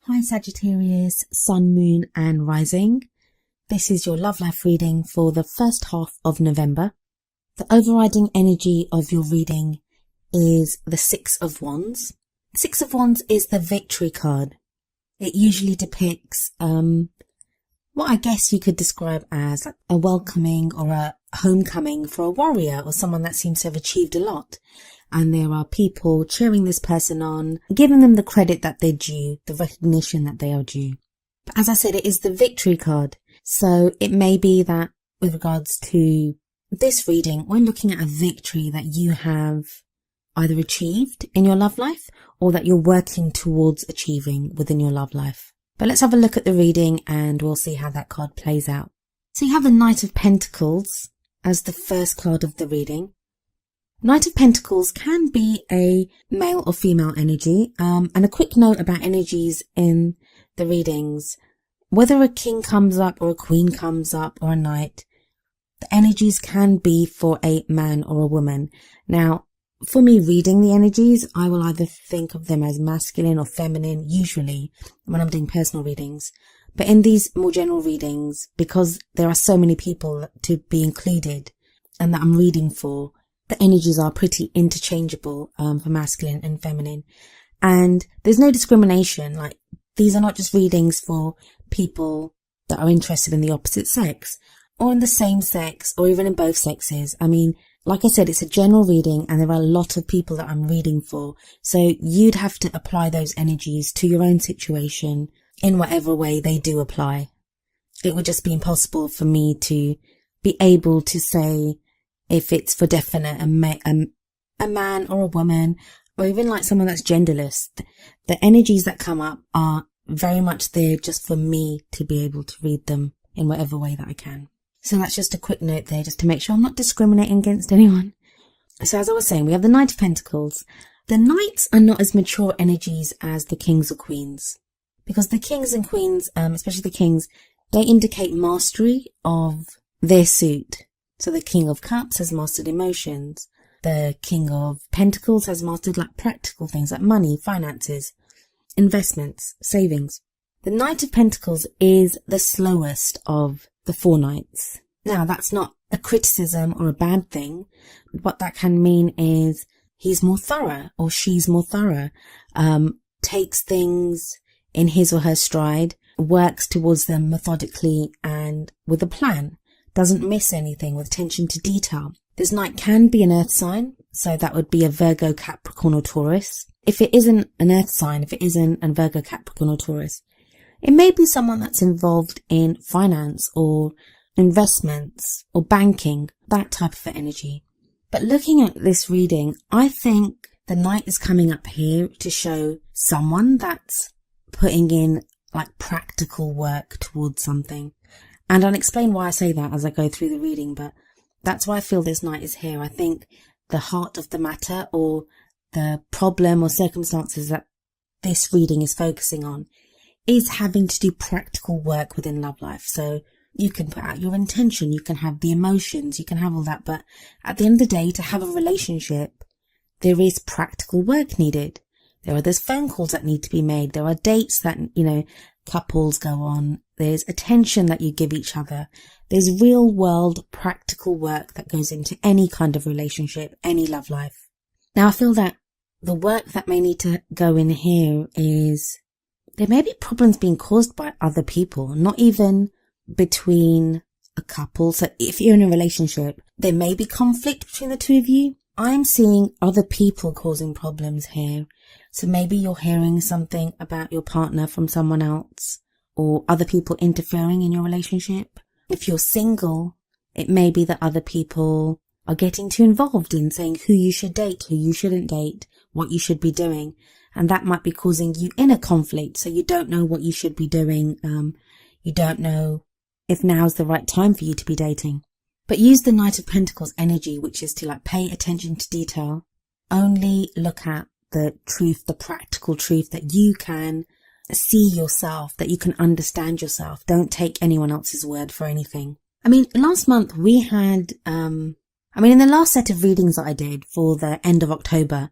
Hi Sagittarius, Sun, Moon and Rising. This is your love life reading for the first half of November. The overriding energy of your reading is the Six of Wands. Six of Wands is the victory card. It usually depicts what I guess you could describe as a welcoming or a homecoming for a warrior or someone that seems to have achieved a lot. And there are people cheering this person on, giving them the credit that they're due, the recognition that they are due. But as I said, it is the victory card. So it may be that with regards to this reading, we're looking at a victory that you have either achieved in your love life or that you're working towards achieving within your love life. But let's have a look at the reading and we'll see how that card plays out. So you have the Knight of Pentacles as the first card of the reading. Knight of Pentacles can be a male or female energy, and a quick note about energies in the readings. Whether a king comes up or a queen comes up or a knight, the energies can be for a man or a woman. Now, for me reading the energies, I will either think of them as masculine or feminine, usually when I'm doing personal readings. But in these more general readings, because there are so many people to be included and that I'm reading for, the energies are pretty interchangeable for masculine and feminine. And there's no discrimination. Like, these are not just readings for people that are interested in the opposite sex or in the same sex or even in both sexes. I mean, like I said, it's a general reading and there are a lot of people that I'm reading for. So you'd have to apply those energies to your own situation in whatever way they do apply. It would just be impossible for me to be able to say if it's for definite a man or a woman, or even like someone that's genderless. The energies that come up are very much there just for me to be able to read them in whatever way that I can. So that's just a quick note there, just to make sure I'm not discriminating against anyone. So as I was saying, we have the Knight of Pentacles. The Knights are not as mature energies as the Kings or Queens, because the Kings and Queens, especially the Kings, they indicate mastery of their suit. So the King of Cups has mastered emotions. The King of Pentacles has mastered like practical things like money, finances, investments, savings. The Knight of Pentacles is the slowest of the four knights. Now, that's not a criticism or a bad thing. What that can mean is he's more thorough or she's more thorough, takes things in his or her stride, works towards them methodically and with a plan. Doesn't miss anything, with attention to detail. This knight can be an earth sign, so that would be a Virgo, Capricorn or Taurus. If it isn't an earth sign, if it isn't a Virgo, Capricorn or Taurus, it may be someone that's involved in finance or investments or banking, that type of energy. But looking at this reading, I think the knight is coming up here to show someone that's putting in like practical work towards something. And I'll explain why I say that as I go through the reading, but that's why I feel this knight is here. I think the heart of the matter or the problem or circumstances that this reading is focusing on is having to do practical work within love life. So you can put out your intention, you can have the emotions, you can have all that, but at the end of the day, to have a relationship, there is practical work needed. There's phone calls that need to be made. There are dates that, couples go on. There's attention that you give each other. There's real world practical work that goes into any kind of relationship, any love life. Now, I feel that the work that may need to go in here is there may be problems being caused by other people, not even between a couple. So if you're in a relationship, there may be conflict between the two of you. I'm seeing other people causing problems here. So maybe you're hearing something about your partner from someone else or other people interfering in your relationship. If you're single, it may be that other people are getting too involved in saying who you should date, who you shouldn't date, what you should be doing. And that might be causing you inner conflict. So you don't know what you should be doing. You don't know if now's the right time for you to be dating. But use the Knight of Pentacles energy, which is to like pay attention to detail. Only look at the truth, the practical truth that you can see yourself, that you can understand yourself. Don't take anyone else's word for anything. I mean, last month we had, in the last set of readings that I did for the end of October,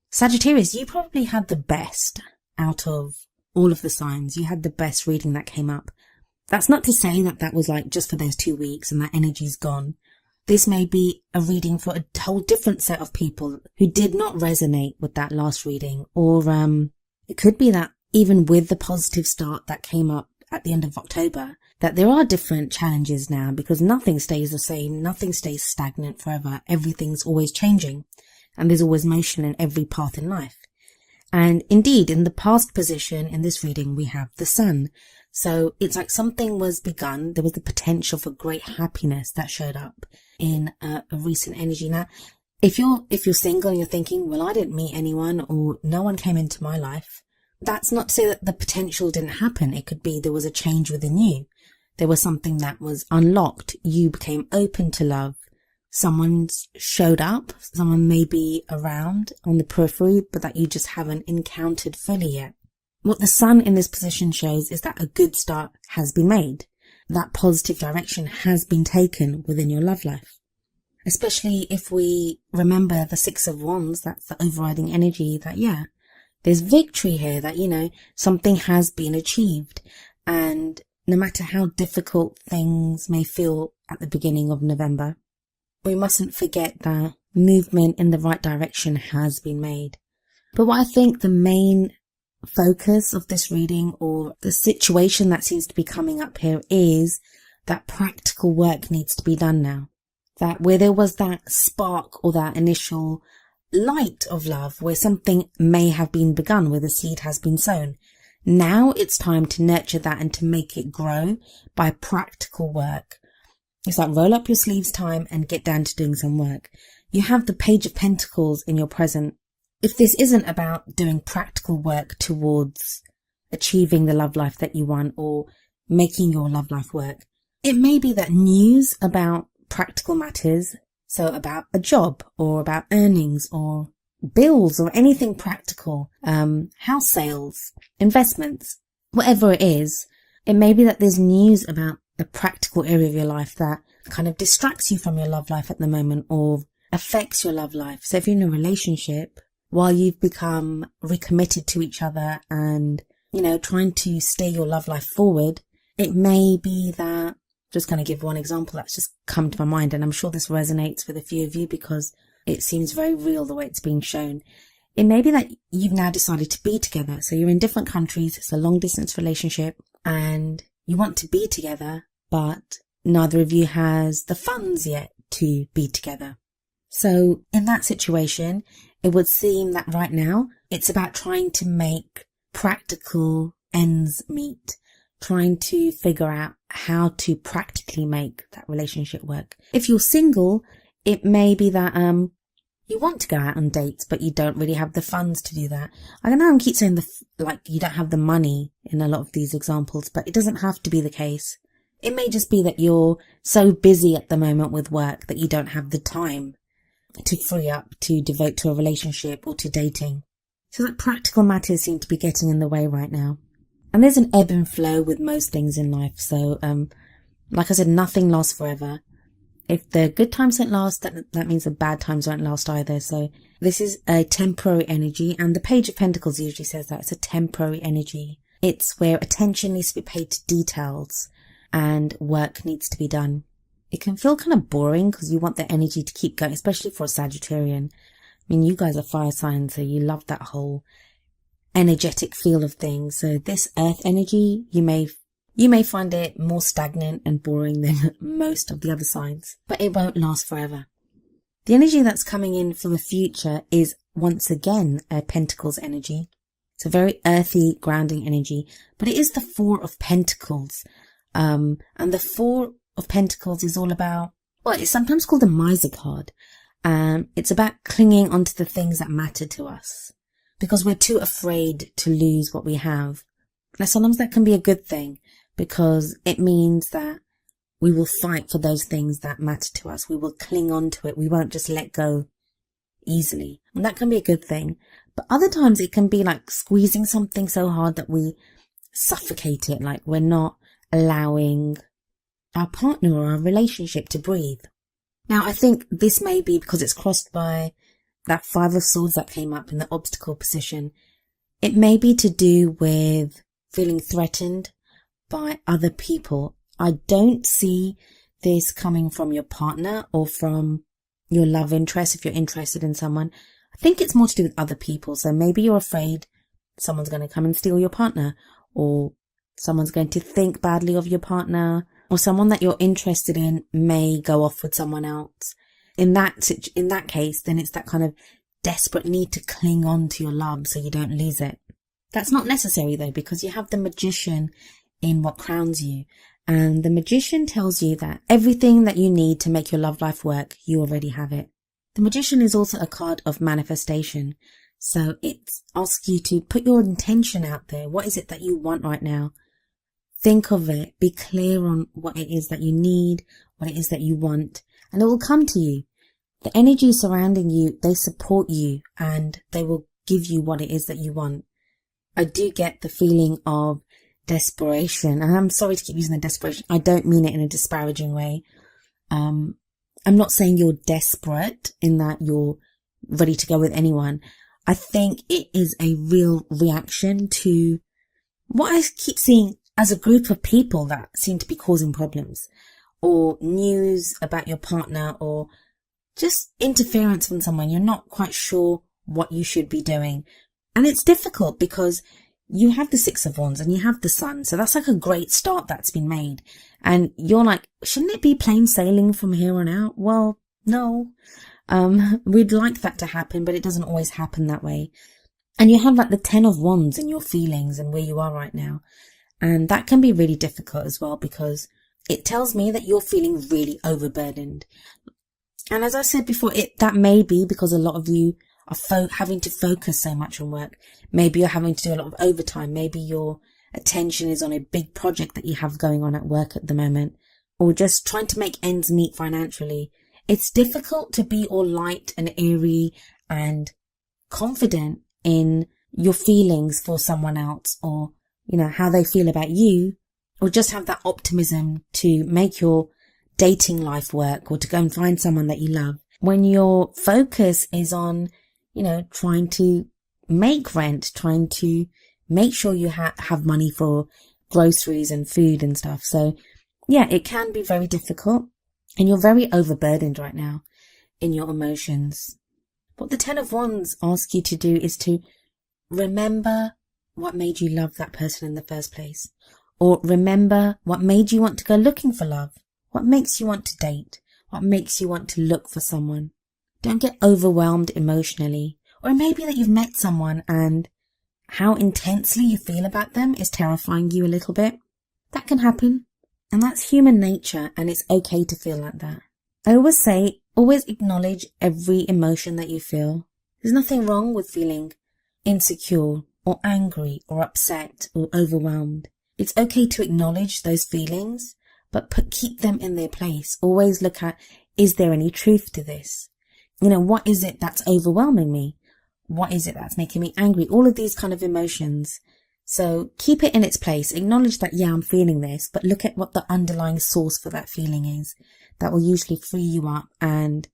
Sagittarius, you probably had the best out of all of the signs. You had the best reading that came up. That's not to say that that was like just for those 2 weeks and that energy's gone. This may be a reading for a whole different set of people who did not resonate with that last reading. Or it could be that even with the positive start that came up at the end of October, that there are different challenges now, because nothing stays the same. Nothing stays stagnant forever. Everything's always changing, and there's always motion in every path in life. And indeed, in the past position in this reading, we have the Sun. So it's like something was begun. There was the potential for great happiness that showed up in a recent energy. Now, if you're single and you're thinking, well, I didn't meet anyone, or no one came into my life, that's not to say that the potential didn't happen. It could be there was a change within you. There was something that was unlocked. You became open to love. Someone showed up. Someone may be around on the periphery, but that you just haven't encountered fully yet. What the Sun in this position shows is that a good start has been made. That positive direction has been taken within your love life. Especially if we remember the Six of Wands, that's the overriding energy, that there's victory here, that, something has been achieved. And no matter how difficult things may feel at the beginning of November, we mustn't forget that movement in the right direction has been made. But what I think the main focus of this reading, or the situation that seems to be coming up here, is that practical work needs to be done now. That where there was that spark or that initial light of love, where something may have been begun, where the seed has been sown, now it's time to nurture that and to make it grow by practical work. It's like roll up your sleeves time and get down to doing some work. You have the Page of Pentacles in your present. If this isn't about doing practical work towards achieving the love life that you want, or making your love life work, it may be that news about practical matters, so about a job or about earnings or bills or anything practical, house sales, investments, whatever it is, it may be that there's news about a practical area of your life that kind of distracts you from your love life at the moment, or affects your love life. So if you're in a relationship, while you've become recommitted to each other and, trying to steer your love life forward, it may be that, just going to give one example that's just come to my mind, and I'm sure this resonates with a few of you because it seems very real the way it's being shown. It may be that you've now decided to be together. So you're in different countries, it's a long distance relationship, and you want to be together, but neither of you has the funds yet to be together. So in that situation, it would seem that right now it's about trying to make practical ends meet, trying to figure out how to practically make that relationship work. If you're single, it may be that you want to go out on dates, but you don't really have the funds to do that. I know I keep saying you don't have the money in a lot of these examples, but it doesn't have to be the case. It may just be that you're so busy at the moment with work that you don't have the time to free up to devote to a relationship or to dating. So that practical matters seem to be getting in the way right now. And there's an ebb and flow with most things in life. So, like I said, nothing lasts forever. If the good times don't last, that means the bad times won't last either. So this is a temporary energy, and the Page of Pentacles usually says that it's a temporary energy. It's where attention needs to be paid to details and work needs to be done. It can feel kind of boring because you want the energy to keep going, especially for a Sagittarian. I mean, you guys are fire signs, so you love that whole energetic feel of things. So this earth energy, you may find it more stagnant and boring than most of the other signs, but it won't last forever. The energy that's coming in for the future is once again a Pentacles energy. It's a very earthy, grounding energy, but it is the Four of Pentacles. And the Four of Pentacles is all about, well, it's sometimes called the miser card. It's about clinging onto the things that matter to us because we're too afraid to lose what we have. Now, sometimes that can be a good thing because it means that we will fight for those things that matter to us. We will cling on to it. We won't just let go easily. And that can be a good thing. But other times it can be like squeezing something so hard that we suffocate it, like we're not allowing our partner or our relationship to breathe. Now, I think this may be because it's crossed by that Five of Swords that came up in the obstacle position. It may be to do with feeling threatened by other people. I don't see this coming from your partner or from your love interest if you're interested in someone. I think it's more to do with other people. So maybe you're afraid someone's going to come and steal your partner, or someone's going to think badly of your partner, or someone that you're interested in may go off with someone else. In that case, then it's that kind of desperate need to cling on to your love so you don't lose it. That's not necessary though, because you have the Magician in what crowns you. And the Magician tells you that everything that you need to make your love life work, you already have it. The Magician is also a card of manifestation. So it asks you to put your intention out there. What is it that you want right now? Think of it. Be clear on what it is that you need, what it is that you want, and it will come to you. The energy surrounding you, they support you and they will give you what it is that you want. I do get the feeling of desperation, and I'm sorry to keep using the desperation. I don't mean it in a disparaging way. I'm not saying you're desperate in that you're ready to go with anyone. I think it is a real reaction to what I keep seeing as a group of people that seem to be causing problems, or news about your partner, or just interference from someone. You're not quite sure what you should be doing. And it's difficult because you have the Six of Wands and you have the Sun. So that's like a great start that's been made. And you're like, shouldn't it be plain sailing from here on out? Well, no. We'd like that to happen, but it doesn't always happen that way. And you have like the Ten of Wands in your feelings and where you are right now. And that can be really difficult as well, because it tells me that you're feeling really overburdened. And as I said before, that may be because a lot of you are having to focus so much on work. Maybe you're having to do a lot of overtime. Maybe your attention is on a big project that you have going on at work at the moment, or just trying to make ends meet financially. It's difficult to be all light and airy and confident in your feelings for someone else, or, you know, how they feel about you, or just have that optimism to make your dating life work, or to go and find someone that you love, when your focus is on, you know, trying to make rent, trying to make sure you have money for groceries and food and stuff. So yeah, it can be very difficult, and you're very overburdened right now in your emotions. What the Ten of Wands asks you to do is to remember what made you love that person in the first place, or remember what made you want to go looking for love. What makes you want to date? What makes you want to look for someone? Don't get overwhelmed emotionally. Or it may be that you've met someone and how intensely you feel about them is terrifying you a little bit. That can happen. And that's human nature, and it's okay to feel like that. I always say, always acknowledge every emotion that you feel. There's nothing wrong with feeling insecure or angry or upset or overwhelmed. It's okay to acknowledge those feelings, but keep them in their place. Always look at, is there any truth to this? You know, what is it that's overwhelming me? What is it that's making me angry? All of these kind of emotions. So keep it in its place. Acknowledge that, yeah, I'm feeling this, but look at what the underlying source for that feeling is. That will usually free you up and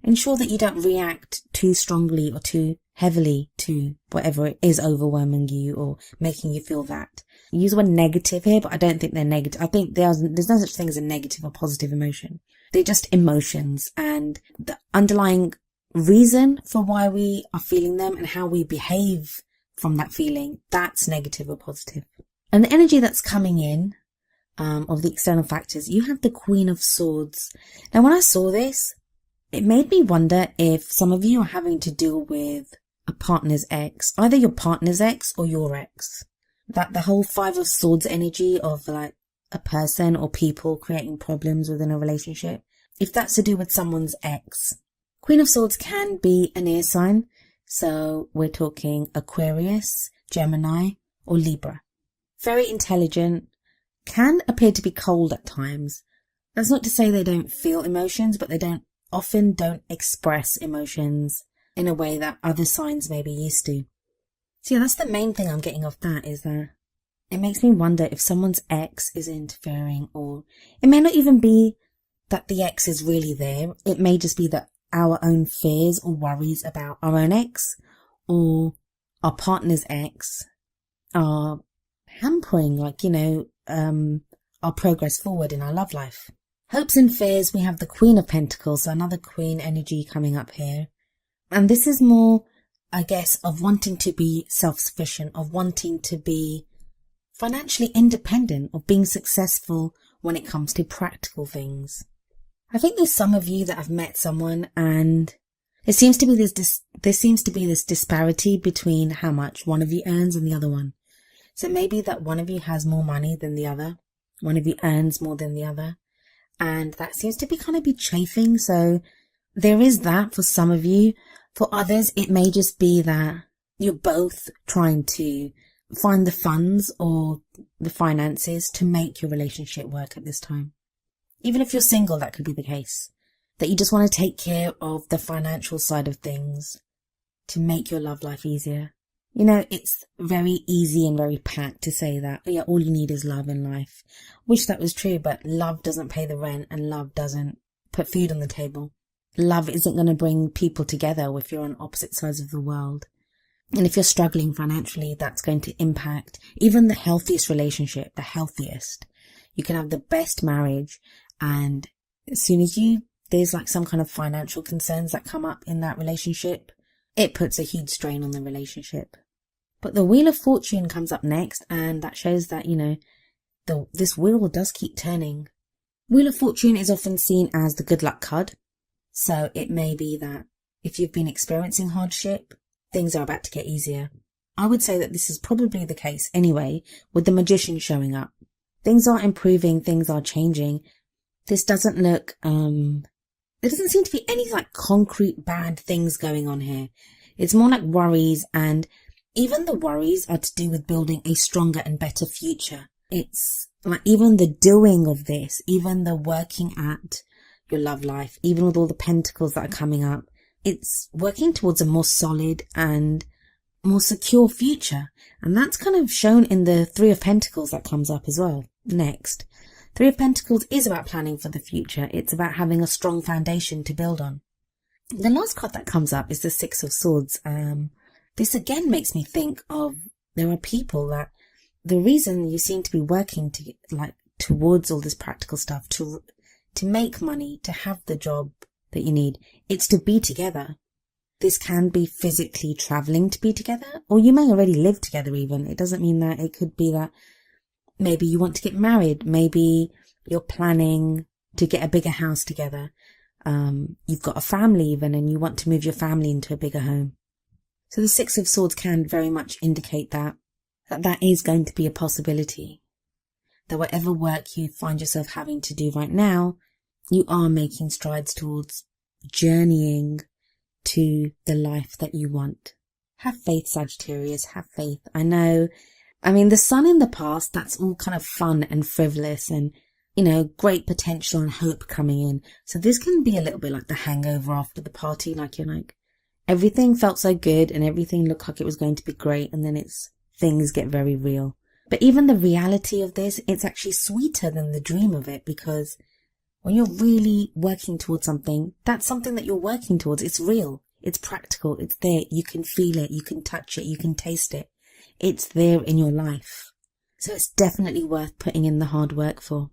ensure that you don't react too strongly or too heavily to whatever it is overwhelming you or making you feel that. You use the word negative here, but I don't think they're negative. I think there's no such thing as a negative or positive emotion. They're just emotions, and the underlying reason for why we are feeling them and how we behave from that feeling, that's negative or positive. And the energy that's coming in of the external factors, you have the Queen of Swords. Now, when I saw this, it made me wonder if some of you are having to deal with a partner's ex, either your partner's ex or your ex. That the whole Five of Swords energy of like a person or people creating problems within a relationship, if that's to do with someone's ex. Queen of Swords can be an air sign, so we're talking Aquarius, Gemini, or Libra. Very intelligent, can appear to be cold at times. That's not to say they don't feel emotions, but they often don't express emotions in a way that other signs may be used to. So yeah, that's the main thing I'm getting off that, is that it makes me wonder if someone's ex is interfering, or it may not even be that the ex is really there. It may just be that our own fears or worries about our own ex, or our partner's ex are hampering, our progress forward in our love life. Hopes and fears, we have the Queen of Pentacles, so another Queen energy coming up here. And this is more, I guess, of wanting to be self-sufficient, of wanting to be financially independent, of being successful when it comes to practical things. I think there's some of you that have met someone and there seems to be this disparity between how much one of you earns and the other one. So maybe that one of you has more money than the other, one of you earns more than the other, and that seems to be chafing. So there is that for some of you. For others, it may just be that you're both trying to find the funds or the finances to make your relationship work at this time. Even if you're single, that could be the case. That you just want to take care of the financial side of things to make your love life easier. It's very easy and very pat to say that, yeah, all you need is love in life. Wish that was true, but love doesn't pay the rent and love doesn't put food on the table. Love isn't going to bring people together if you're on opposite sides of the world. And if you're struggling financially, that's going to impact even the healthiest relationship, the healthiest. You can have the best marriage, and as soon as there's some kind of financial concerns that come up in that relationship, it puts a huge strain on the relationship. But the Wheel of Fortune comes up next, and that shows that, this wheel does keep turning. Wheel of Fortune is often seen as the good luck card. So it may be that if you've been experiencing hardship, things are about to get easier. I would say that this is probably the case anyway, with the Magician showing up. Things are improving, things are changing. This doesn't look, there doesn't seem to be any concrete bad things going on here. It's more like worries, and even the worries are to do with building a stronger and better future. It's even the doing of this, even the working at your love life, even with all the pentacles that are coming up, it's working towards a more solid and more secure future. And that's kind of shown in the Three of Pentacles that comes up as well next. Three of Pentacles is about planning for the future. It's about having a strong foundation to build on. The last card that comes up is the Six of Swords. This again makes me think of, there are people that the reason you seem to be working towards all this practical stuff, to make money, to have the job that you need, it's to be together. This can be physically traveling to be together, or you may already live together even. It doesn't mean that. It could be that maybe you want to get married. Maybe you're planning to get a bigger house together. You've got a family even, and you want to move your family into a bigger home. So the Six of Swords can very much indicate that is going to be a possibility. That whatever work you find yourself having to do right now, you are making strides towards journeying to the life that you want. Have faith, Sagittarius, have faith. I know, the sun in the past, that's all kind of fun and frivolous and, great potential and hope coming in. So this can be a little bit like the hangover after the party. Everything felt so good and everything looked like it was going to be great, and then things get very real. But even the reality of this, it's actually sweeter than the dream of it, because when you're really working towards something, that's something that you're working towards. It's real. It's practical. It's there. You can feel it. You can touch it. You can taste it. It's there in your life. So it's definitely worth putting in the hard work for.